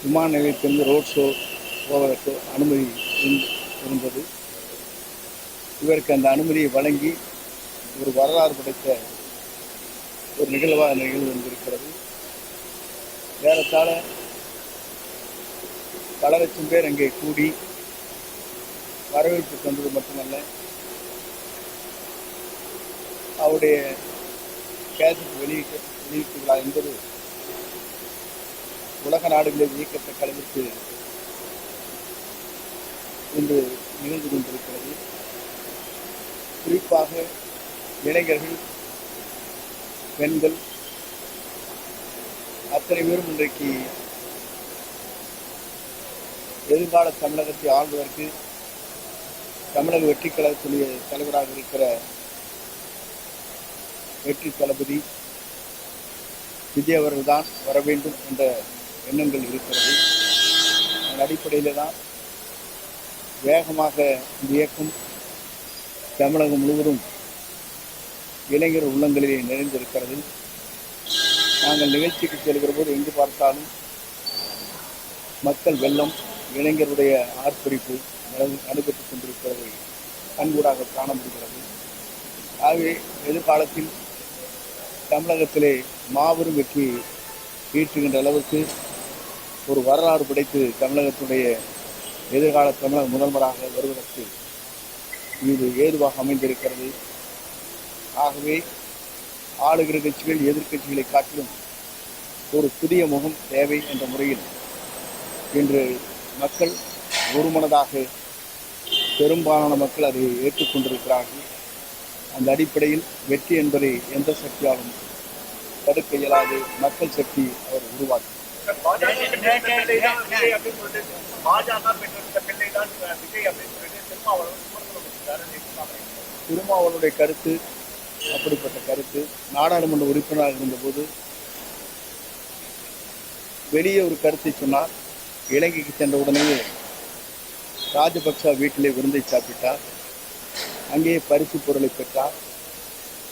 விமான நிலையத்திலிருந்து road show போவதற்கு அனுமதி இருந்தது. இவருக்கு அந்த அனுமதியை வழங்கி ஒரு வரலாறு படைத்த ஒரு நிகழ்வு வந்திருக்கிறது. ஏறத்தாழ பல லட்சம் பேர் அங்கே கூடி வரவேற்பு தந்தது மட்டுமல்ல, அவருடைய கேசட் வெளியீட்டு விழா என்பது உலக நாடுகளில் இயக்கத்தக்க அளவிற்கு இன்று நிகழ்ந்து கொண்டிருக்கிறது. குறிப்பாக இளைஞர்கள், பெண்கள் அத்தனை பேரும் இன்றைக்கு எதிர்கால தமிழகத்தை ஆள்வதற்கு தமிழக வெற்றி கழகத்துடைய தலைவராக இருக்கிற வெற்றி தளபதி விஜய் அவர்கள் தான் வர வேண்டும் என்ற எண்ணங்கள் இருக்கிறது. அதன் அடிப்படையில் தான் வேகமாக இந்த இயக்கம் தமிழகம் முழுவதும் இளைஞர் உள்ளங்களிலே நிறைந்திருக்கிறது. நாங்கள் நிகழ்ச்சிக்கு செல்கிற போது எங்கு பார்த்தாலும் மக்கள் வெள்ளம், இளைஞருடைய ஆர்ப்பரிப்பு நடைபெற்றுக் கொண்டிருக்கிறதை கண்கூடாக காண முடிகிறது. ஆகவே எதிர்காலத்தில் தமிழகத்திலே மாபெரும் வெற்றி ஈட்டுகின்ற அளவுக்கு ஒரு வரலாறு படைத்து தமிழகத்துடைய எதிர்கால தமிழக முதல்வராக வருவதற்கு இது ஏதுவாக அமைந்திருக்கிறது. ஆகவே ஆளுகிற கட்சிகள் எதிர்கட்சிகளை காட்டிலும் ஒரு புதிய முகம் தேவை என்ற முறையில் இன்று மக்கள் ஒருமனதாக பெரும்பாலான மக்கள் அதை ஏற்றுக்கொண்டிருக்கிறார்கள். அந்த அடிப்படையில் வெற்றி என்பதை எந்த சக்தியாலும் தடுக்க இயலாது. மக்கள் சக்தி அவர் உருவாக்கும். திருமாவளவனுடைய கருத்து அப்படிப்பட்ட கருத்து. நாடாளுமன்ற உறுப்பினராக இருந்தபோது வெளியே ஒரு கருத்தை சொன்னார். இலங்கைக்கு சென்ற உடனேயே ராஜபக்சா வீட்டிலே விருந்தை சாப்பிட்டார். அங்கேயே பரிசு பொருளை பெற்றார்.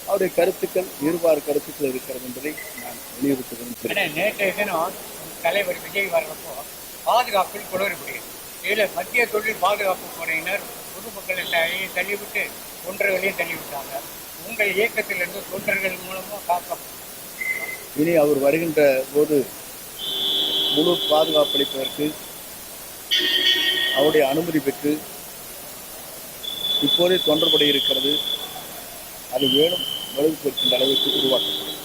அவருடைய கருத்துக்கள் இருவாறு கருத்துக்கள் இருக்கிறது என்பதை நான் வலியுறுத்த விரும்புகிறேன். நேற்றைய தினம் தலைவர் விஜய் வர்றப்போ பாதுகாப்பில் குளறுபடியது. இதில் மத்திய தொழில் பாதுகாப்பு படையினர் பொதுமக்களை தள்ளிவிட்டு தொண்டர்களையும் தள்ளிவிட்டாங்க. உங்கள் இயக்கத்திலிருந்து தொண்டர்கள் மூலமாக காக்கப்படும். இனி அவர் வருகின்ற போது முழு பாதுகாப்பு அளிப்பதற்கு அவருடைய அனுமதி பெற்று இப்போதே தொண்டர்படை இருக்கிறது. அது மேலும் வலுவு பெறுகின்ற அளவிற்கு உருவாக்கப்படும்.